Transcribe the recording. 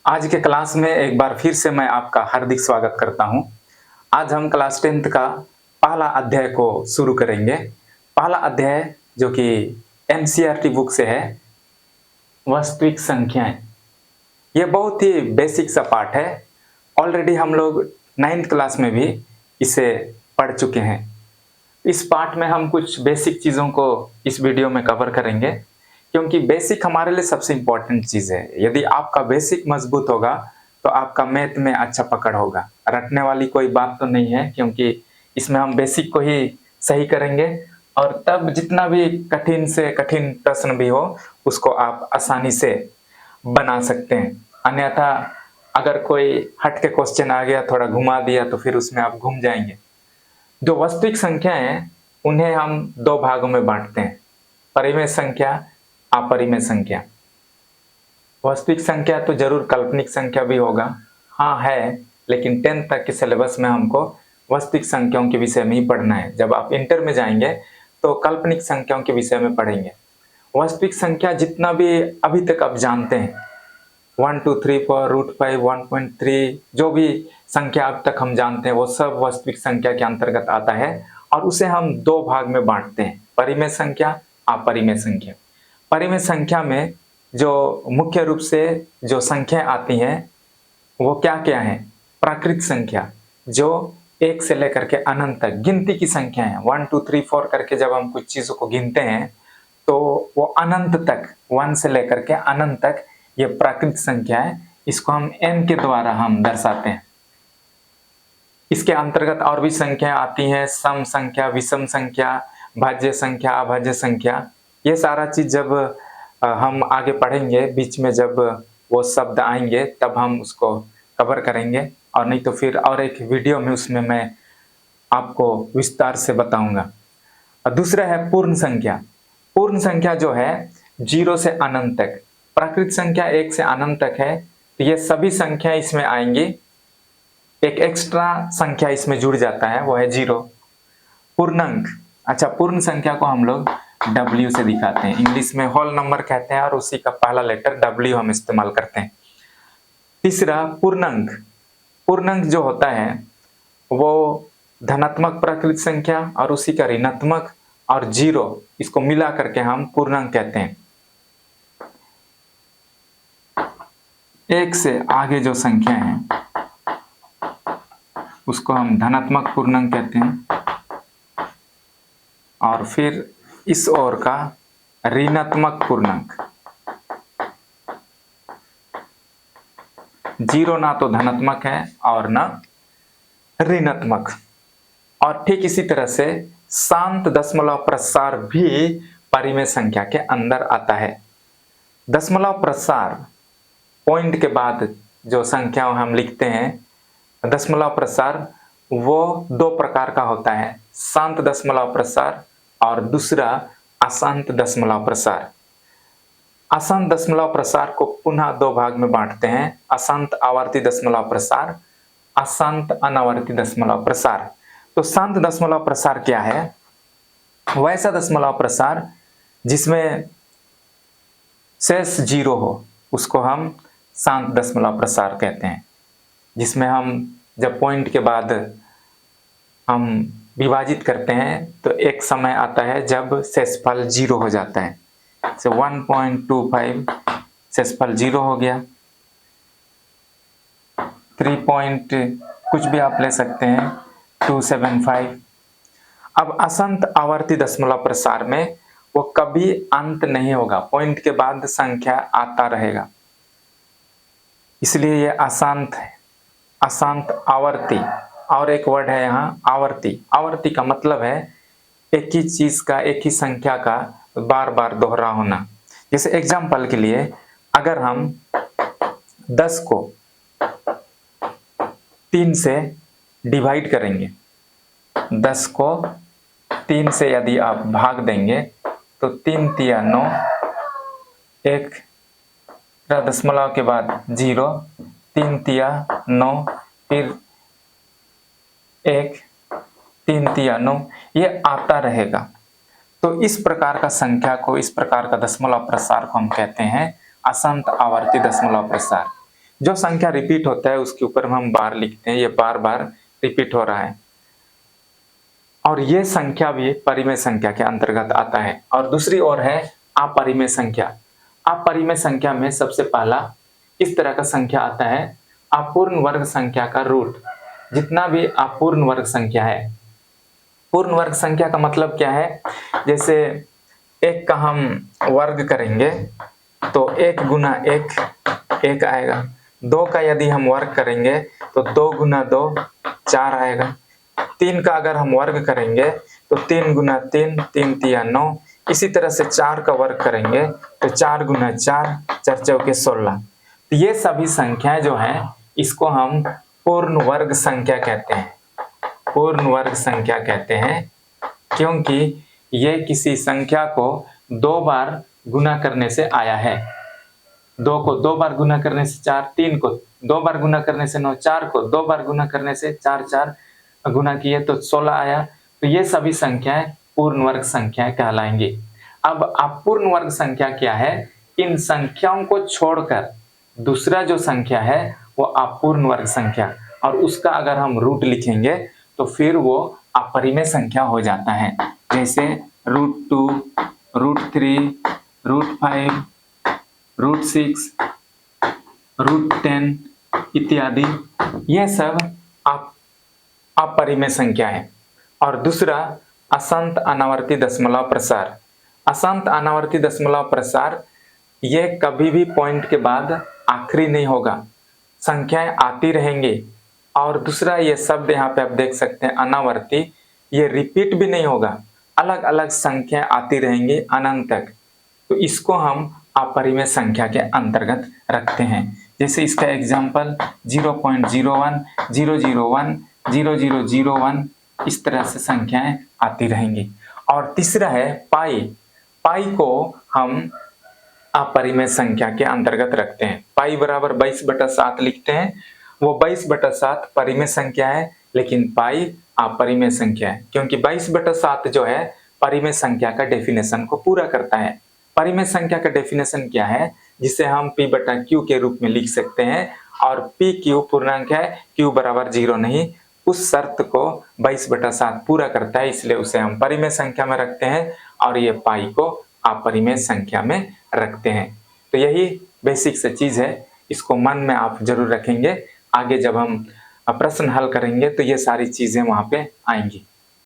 आज के क्लास में एक बार फिर से मैं आपका हार्दिक स्वागत करता हूं। आज हम क्लास 10th का पहला अध्याय को शुरू करेंगे। पहला अध्याय जो कि एनसीईआरटी बुक से है, वास्तविक संख्याएं। यह बहुत ही बेसिक सा पार्ट है। ऑलरेडी हम लोग 9th क्लास में भी इसे पढ़ चुके हैं। इस पार्ट में हम कुछ बेसिक चीज़ों को इस वीडियो में कवर करेंगे, क्योंकि बेसिक हमारे लिए सबसे इम्पोर्टेंट चीज़ है। यदि आपका बेसिक मजबूत होगा तो आपका मैथ में अच्छा पकड़ होगा। रटने वाली कोई बात तो नहीं है, क्योंकि इसमें हम बेसिक को ही सही करेंगे और तब जितना भी कठिन से कठिन प्रश्न भी हो उसको आप आसानी से बना सकते हैं। अन्यथा अगर कोई हट के क्वेश्चन आ गया, थोड़ा घुमा दिया, तो फिर उसमें आप घूम जाएंगे। जो वास्तविक संख्या है उन्हें हम दो भागों में बांटते हैं, परिमेय संख्या, अपरिमेय संख्या। वास्तविक संख्या तो जरूर काल्पनिक संख्या भी होगा, हाँ है, लेकिन 10th तक के सिलेबस में हमको वास्तविक संख्याओं के विषय में ही पढ़ना है। जब आप इंटर में जाएंगे तो काल्पनिक संख्याओं के विषय में पढ़ेंगे। वास्तविक संख्या जितना भी अभी तक आप जानते हैं, 1 2 3 4 √5 1.3, जो भी संख्या अब तक हम जानते हैं वो सब वास्तविक संख्या के अंतर्गत आता है और उसे हम दो भाग में बांटते हैं, परिमेय संख्या, अपरिमेय संख्या। परिमेय संख्या में जो मुख्य रूप से जो संख्या आती हैं वो क्या क्या है? प्राकृत संख्या, जो 1 से लेकर के अनंत तक गिनती की संख्या है। 1 2 3 4 करके जब हम कुछ चीजों को गिनते हैं तो वो अनंत तक, 1 से लेकर के अनंत तक ये प्राकृत संख्या है। इसको हम n के द्वारा हम दर्शाते हैं। इसके अंतर्गत और भी संख्या आती हैं, सम संख्या, विषम संख्या, भाज्य संख्या, अभाज्य संख्या। ये सारा चीज जब हम आगे पढ़ेंगे, बीच में जब वो शब्द आएंगे तब हम उसको कवर करेंगे, और नहीं तो फिर और एक वीडियो में उसमें मैं आपको विस्तार से बताऊंगा। और दूसरा है पूर्ण संख्या। पूर्ण संख्या जो है 0 से अनंत तक, प्राकृत संख्या 1 से अनंत तक है, तो ये सभी संख्या इसमें आएंगी। एक एक्स्ट्रा संख्या इसमें जुड़ जाता है, वो है 0। पूर्णांक, अच्छा, पूर्ण संख्या को हम लोग W से दिखाते हैं। इंग्लिश में होल नंबर कहते हैं और उसी का पहला लेटर W हम इस्तेमाल करते हैं। तीसरा पूर्णांक। पूर्णांक जो होता है वो धनात्मक प्राकृत संख्या और उसी का ऋणात्मक और 0, इसको मिला करके हम पूर्णांक कहते हैं। 1 से आगे जो संख्या है उसको हम धनात्मक पूर्णांक कहते हैं, और फिर इस ओर का ऋणात्मक पूर्णांक। 0 ना तो धनात्मक है और ना ऋणात्मक। और ठीक इसी तरह से शांत दशमलव प्रसार भी परिमेय संख्या के अंदर आता है। दशमलव प्रसार, पॉइंट के बाद जो संख्या हम लिखते हैं, दशमलव प्रसार वो दो प्रकार का होता है, शांत दशमलव प्रसार और दूसरा अशांत दशमलव प्रसार। अशांत दशमलव प्रसार को पुनः दो भाग में बांटते हैं, अशांत आवर्ती दशमलव प्रसार, अशांत अनावर्ती दशमलव प्रसार। तो शांत दशमलव प्रसार क्या है? वैसा दशमलव प्रसार जिसमें शेष 0 हो उसको हम शांत दशमलव प्रसार कहते हैं। जिसमें हम जब पॉइंट के बाद हम विभाजित करते हैं तो एक समय आता है जब शेषफल 0 हो जाता है। 1.25 शेषफल 0 हो गया। 3 कुछ भी आप ले सकते हैं, 275। अब अशांत आवर्ती दशमलव प्रसार में वो कभी अंत नहीं होगा, पॉइंट के बाद संख्या आता रहेगा, इसलिए ये अशांत है। अशांत आवर्ती, और एक वर्ड है यहाँ आवर्ती। आवर्ती का मतलब है एक ही चीज का, एक ही संख्या का बार बार दोहरा होना। जैसे एग्जाम्पल के लिए, अगर हम 10 को 3 से डिवाइड करेंगे, 10 को 3 से यदि आप भाग देंगे तो 3 तिया 9, एक दशमलव के बाद 0, 3 तिया 9, फिर 1, 3 तिया 9, ये आता रहेगा। तो इस प्रकार का संख्या को, इस प्रकार का दशमलव प्रसार को हम कहते हैं अशांत आवर्ती दशमलव प्रसार। जो संख्या रिपीट होता है उसके ऊपर हम बार लिखते हैं, ये बार बार रिपीट हो रहा है। और ये संख्या भी परिमेय संख्या के अंतर्गत आता है। और दूसरी ओर है अपरिमेय संख्या। अपरिमेय संख्या में सबसे पहला इस तरह का संख्या आता है, अपूर्ण वर्ग संख्या का रूट। जितना भी अपूर्ण वर्ग संख्या है, पूर्ण वर्ग संख्या का मतलब क्या है, जैसे एक का हम वर्ग करेंगे तो एक गुना एक एक आएगा। दो का यदि हम वर्ग करेंगे तो दो गुना दो चार आएगा। तीन का अगर हम वर्ग करेंगे तो तीन गुना तीन, तीन तिया नौ। इसी तरह से चार का वर्ग करेंगे तो चार गुना चार, चार चौके 16। तो ये सभी संख्याएं जो हैं इसको हम पूर्ण वर्ग संख्या कहते हैं। पूर्ण वर्ग संख्या कहते हैं क्योंकि ये किसी संख्या को दो बार गुना करने से आया है। दो को दो बार गुना करने से चार, तीन को दो बार गुना करने से नौ, चार को दो बार गुना करने से चार, चार गुना किए तो 16 आया। तो ये सभी संख्याएं पूर्ण वर्ग संख्याएं कहलाएंगी। अब अपूर्ण वर्ग संख्या क्या है, इन संख्याओं को छोड़कर दूसरा जो संख्या है वो अपूर्ण वर्ग संख्या, और उसका अगर हम रूट लिखेंगे तो फिर वो अपरिमेय संख्या हो जाता है। जैसे √2, √3, √5, √6, √10 इत्यादि, ये सब अपरिमेय संख्या है। और दूसरा असंत अनावर्ती दशमलव प्रसार। असंत अनावर्ती दशमलव प्रसार ये कभी भी पॉइंट के बाद आखिरी नहीं होगा, संख्याएं आती रहेंगी। और दूसरा ये शब्द यहाँ पे आप देख सकते हैं अनावर्ती, ये रिपीट भी नहीं होगा, अलग अलग संख्याएं आती रहेंगी अनंत तक। तो इसको हम अपरिमेय संख्या के अंतर्गत रखते हैं। जैसे इसका एग्जाम्पल 0.01, 001, 0001, इस तरह से संख्याएं आती रहेंगी। और तीसरा है पाई। पाई को हम अपरिमेय संख्या के अंतर्गत रखते हैं। पाई बराबर 22/7 लिखते हैं। वो 22/7 परिमेय संख्या है, लेकिन पाई अपरिमेय संख्या है, क्योंकि 22/7 जो है परिमेय संख्या का डेफिनेशन को पूरा करता है। परिमेय संख्या का डेफिनेशन क्या है, जिसे हम p/q के रूप में लिख सकते हैं, और pq पूर्णांक है, q बराबर 0 नहीं, उस शर्त को 22/7 पूरा करता है, इसलिए उसे हम परिमेय संख्या में रखते हैं, और ये पाई को अपरिमेय संख्या में रखते हैं। तो यही बेसिक से चीज है, इसको मन में आप जरूर रखेंगे। आगे जब हम प्रश्न हल करेंगे तो ये सारी चीजें वहां पे आएंगी।